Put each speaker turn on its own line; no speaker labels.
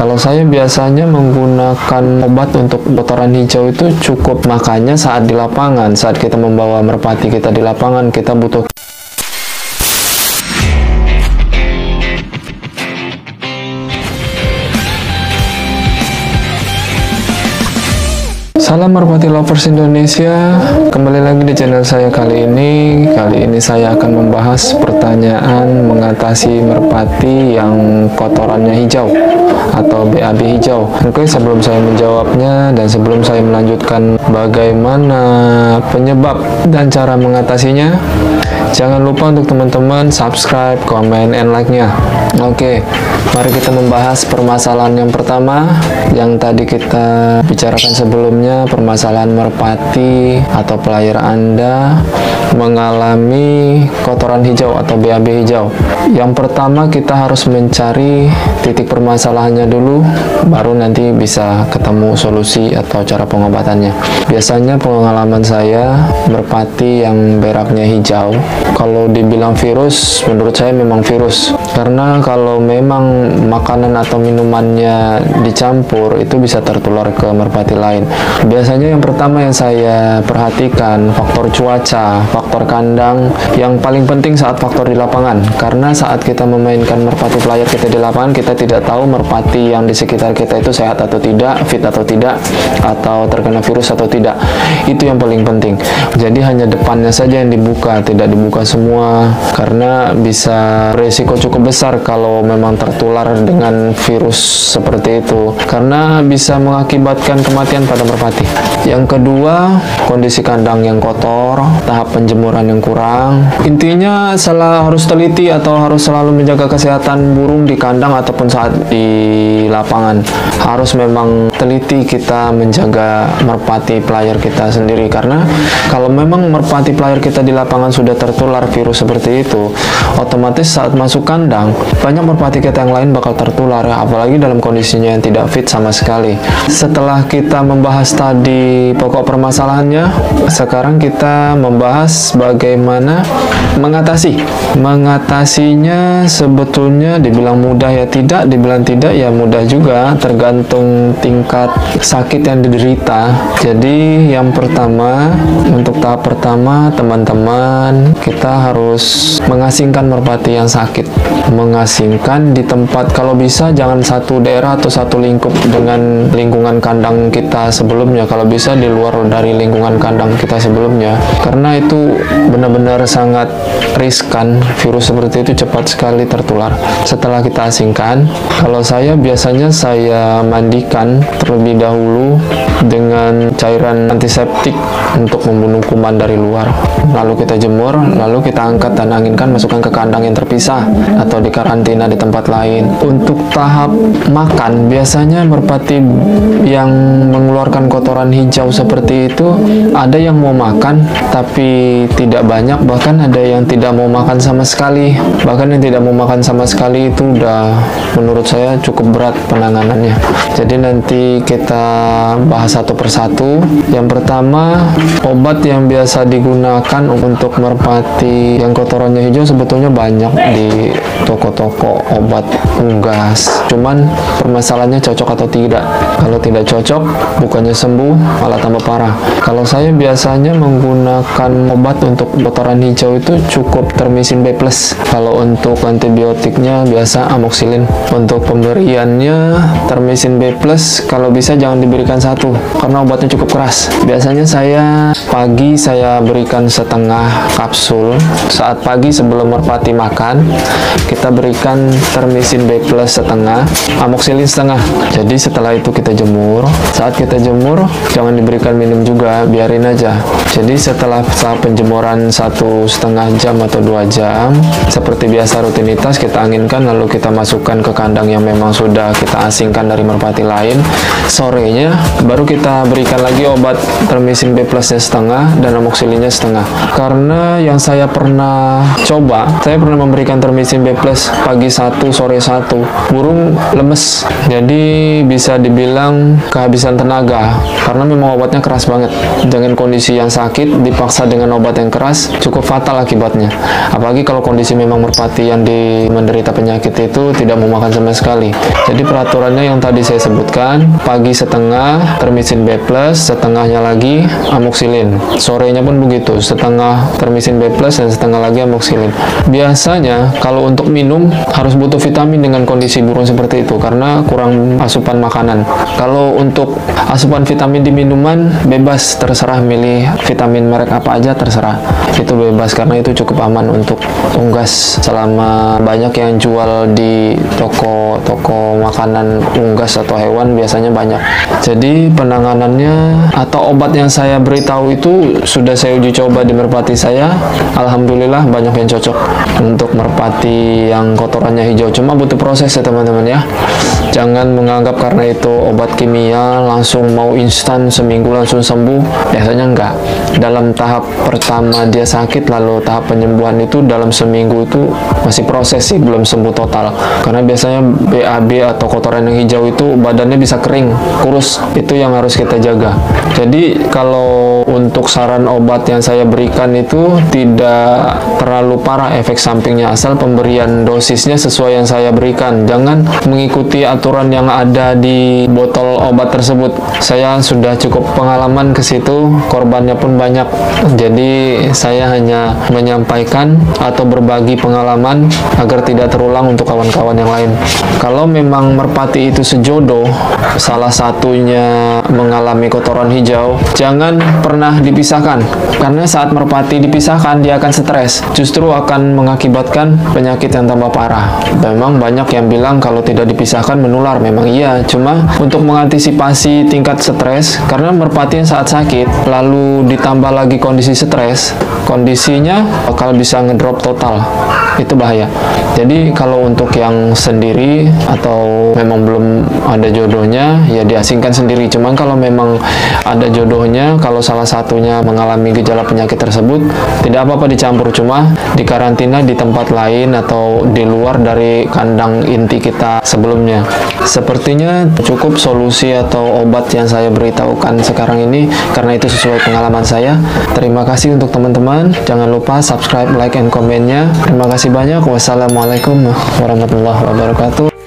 Kalau saya biasanya menggunakan obat untuk kotoran hijau itu cukup, makanya saat di lapangan, saat kita membawa merpati kita di lapangan, kita butuh Salam merpati lovers Indonesia, kembali lagi di channel saya kali ini. Kali ini saya akan membahas pertanyaan mengatasi merpati yang kotorannya hijau atau BAB hijau. Oke, sebelum saya menjawabnya dan sebelum saya melanjutkan bagaimana penyebab dan cara mengatasinya, jangan lupa untuk teman-teman subscribe, comment, and like-nya. Oke, mari kita membahas permasalahan yang pertama yang tadi kita bicarakan sebelumnya. Permasalahan merpati atau player Anda mengalami kotoran hijau atau BAB hijau. Yang pertama kita harus mencari titik permasalahannya dulu, baru nanti bisa ketemu solusi atau cara pengobatannya. Biasanya pengalaman saya, merpati yang beraknya hijau, kalau dibilang virus, menurut saya memang virus. Karena kalau memang makanan atau minumannya dicampur, itu bisa tertular ke merpati lain. Biasanya yang pertama yang saya perhatikan, faktor cuaca, faktor kandang, yang paling penting saat faktor di lapangan. Karena saat kita memainkan merpati player kita di lapangan, kita tidak tahu merpati yang di sekitar kita itu sehat atau tidak, fit atau tidak, atau terkena virus atau tidak. Itu yang paling penting. Jadi hanya depannya saja yang dibuka, tidak dibuka semua, karena bisa resiko cukup besar kalau memang tertular dengan virus seperti itu, karena bisa mengakibatkan kematian pada merpati. Yang kedua, kondisi kandang yang kotor, tahap penjemuran yang kurang. Intinya harus teliti atau harus selalu menjaga kesehatan burung di kandang ataupun saat di lapangan. Harus memang teliti kita menjaga merpati player kita sendiri, karena kalau memang merpati player kita di lapangan sudah tertular virus seperti itu, otomatis saat masuk kandang banyak merpati kita yang lain bakal tertular, apalagi dalam kondisinya yang tidak fit sama sekali. Setelah kita membahas tadi pokok permasalahannya, sekarang kita membahas bagaimana mengatasinya. Sebetulnya dibilang mudah ya tidak, dibilang tidak ya mudah juga, tergantung tingkat sakit yang diderita. Jadi yang pertama, untuk tahap pertama teman-teman, kita harus mengasingkan merpati yang sakit. Mengasingkan di tempat, kalau bisa jangan satu daerah atau satu lingkup dengan lingkungan kandang kita sebelumnya, kalau bisa di luar dari lingkungan kandang kita sebelumnya, karena itu benar-benar sangat riskan. Virus seperti itu cepat sekali tertular. Setelah kita asingkan, kalau saya biasanya saya mandikan terlebih dahulu dengan cairan antiseptik untuk membunuh kuman dari luar, lalu kita jemur, lalu kita angkat dan anginkan, masukkan ke kandang yang terpisah atau di karantina di tempat lain. Untuk tahap makan, biasanya merpati yang mengeluarkan kotoran hijau seperti itu, ada yang mau makan tapi tidak banyak, bahkan ada yang tidak mau makan sama sekali. Bahkan yang tidak mau makan sama sekali itu udah menurut saya cukup berat penanganannya. Jadi nanti kita bahas satu persatu. Yang pertama, obat yang biasa digunakan untuk merpati yang kotorannya hijau sebetulnya banyak di toko-toko obat unggas. Cuman permasalahannya cocok atau tidak. Kalau tidak cocok, bukannya sembuh, malah tambah parah. Kalau saya biasanya menggunakan obat untuk kotoran hijau itu cukup termisin B+. Kalau untuk antibiotiknya biasa amoxicillin. Untuk pemberiannya termisin B+, kalau bisa jangan diberikan satu, karena obatnya cukup keras. Biasanya saya pagi saya berikan setengah kapsul. Saat pagi sebelum merpati makan, kita berikan termisin B+ setengah, amoxicillin setengah. Jadi setelah itu kita jemur. Saat kita jemur, jangan diberikan minum juga, biarin aja. Jadi setelah penjemuran 1,5 jam atau 2 jam, seperti biasa rutinitas, kita anginkan lalu kita masukkan ke kandang yang memang sudah kita asingkan dari merpati lain. Sorenya baru kita berikan lagi obat termisin B+ nya setengah dan amoxicillinnya setengah. Karena yang saya pernah coba, saya pernah memberikan termisin B+ plus pagi satu, sore satu, burung lemes. Jadi bisa dibilang kehabisan tenaga karena memang obatnya keras banget. Dengan kondisi yang sakit dipaksa dengan obat yang keras cukup fatal akibatnya. Apalagi kalau kondisi memang merpati yang menderita penyakit itu tidak mau makan sama sekali. Jadi peraturannya yang tadi saya sebutkan, pagi setengah termisin B+, setengahnya lagi amoxicillin. Sorenya pun begitu, setengah termisin B+ dan setengah lagi amoxicillin. Biasanya kalau untuk minum harus butuh vitamin dengan kondisi burung seperti itu karena kurang asupan makanan. Kalau untuk asupan vitamin di minuman bebas, terserah milih vitamin merek apa aja, terserah. Itu bebas karena itu cukup aman untuk unggas selama banyak yang jual di toko makanan unggas atau hewan biasanya banyak. Jadi penanganannya atau obat yang saya beritahu itu sudah saya uji coba di merpati saya. Alhamdulillah banyak yang cocok untuk merpati yang kotorannya hijau. Cuma butuh proses ya teman-teman ya. Jangan menganggap karena itu obat kimia langsung mau instan seminggu langsung sembuh. Biasanya enggak. Dalam tahap pertama dia sakit, lalu tahap penyembuhan itu dalam seminggu itu masih proses sih, belum sembuh total. Karena biasanya BAB atau kotoran yang hijau itu badannya bisa kering, kurus. Itu yang harus kita jaga. Jadi kalau untuk saran obat yang saya berikan itu tidak terlalu parah efek sampingnya, asal pemberian dosisnya sesuai yang saya berikan. Jangan mengikuti aturan yang ada di botol obat tersebut. Saya sudah cukup pengalaman ke situ, korbannya pun banyak. Jadi saya hanya menyampaikan atau berbagi pengalaman agar tidak terulang untuk kawan-kawan yang lain. Kalau memang merpati itu sejodoh, salah satunya mengalami kotoran hijau, jangan pernah dipisahkan. Karena saat merpati dipisahkan, dia akan stres. Justru akan mengakibatkan penyakit yang tambah parah. Memang banyak yang bilang kalau tidak dipisahkan menular. Memang iya, cuma untuk mengantisipasi tingkat stres, karena merpati yang saat sakit, lalu ditambah lagi kondisi stres, kondisinya bakal bisa ngedrop total. Itu bahaya. Jadi kalau untuk yang sendiri atau memang belum ada jodohnya, ya diasingkan sendiri. Cuman kalau memang ada jodohnya, kalau salah satunya mengalami gejala penyakit tersebut, tidak apa-apa dicampur, cuma dikarantina di tempat lain atau di luar dari kandang inti kita sebelumnya. Sepertinya cukup solusi atau obat yang saya beritahukan sekarang ini, karena itu sesuai pengalaman saya. Terima kasih untuk teman-teman. Jangan lupa subscribe, like, and komennya. Terima kasih banyak. Wassalamualaikum warahmatullahi wabarakatuh.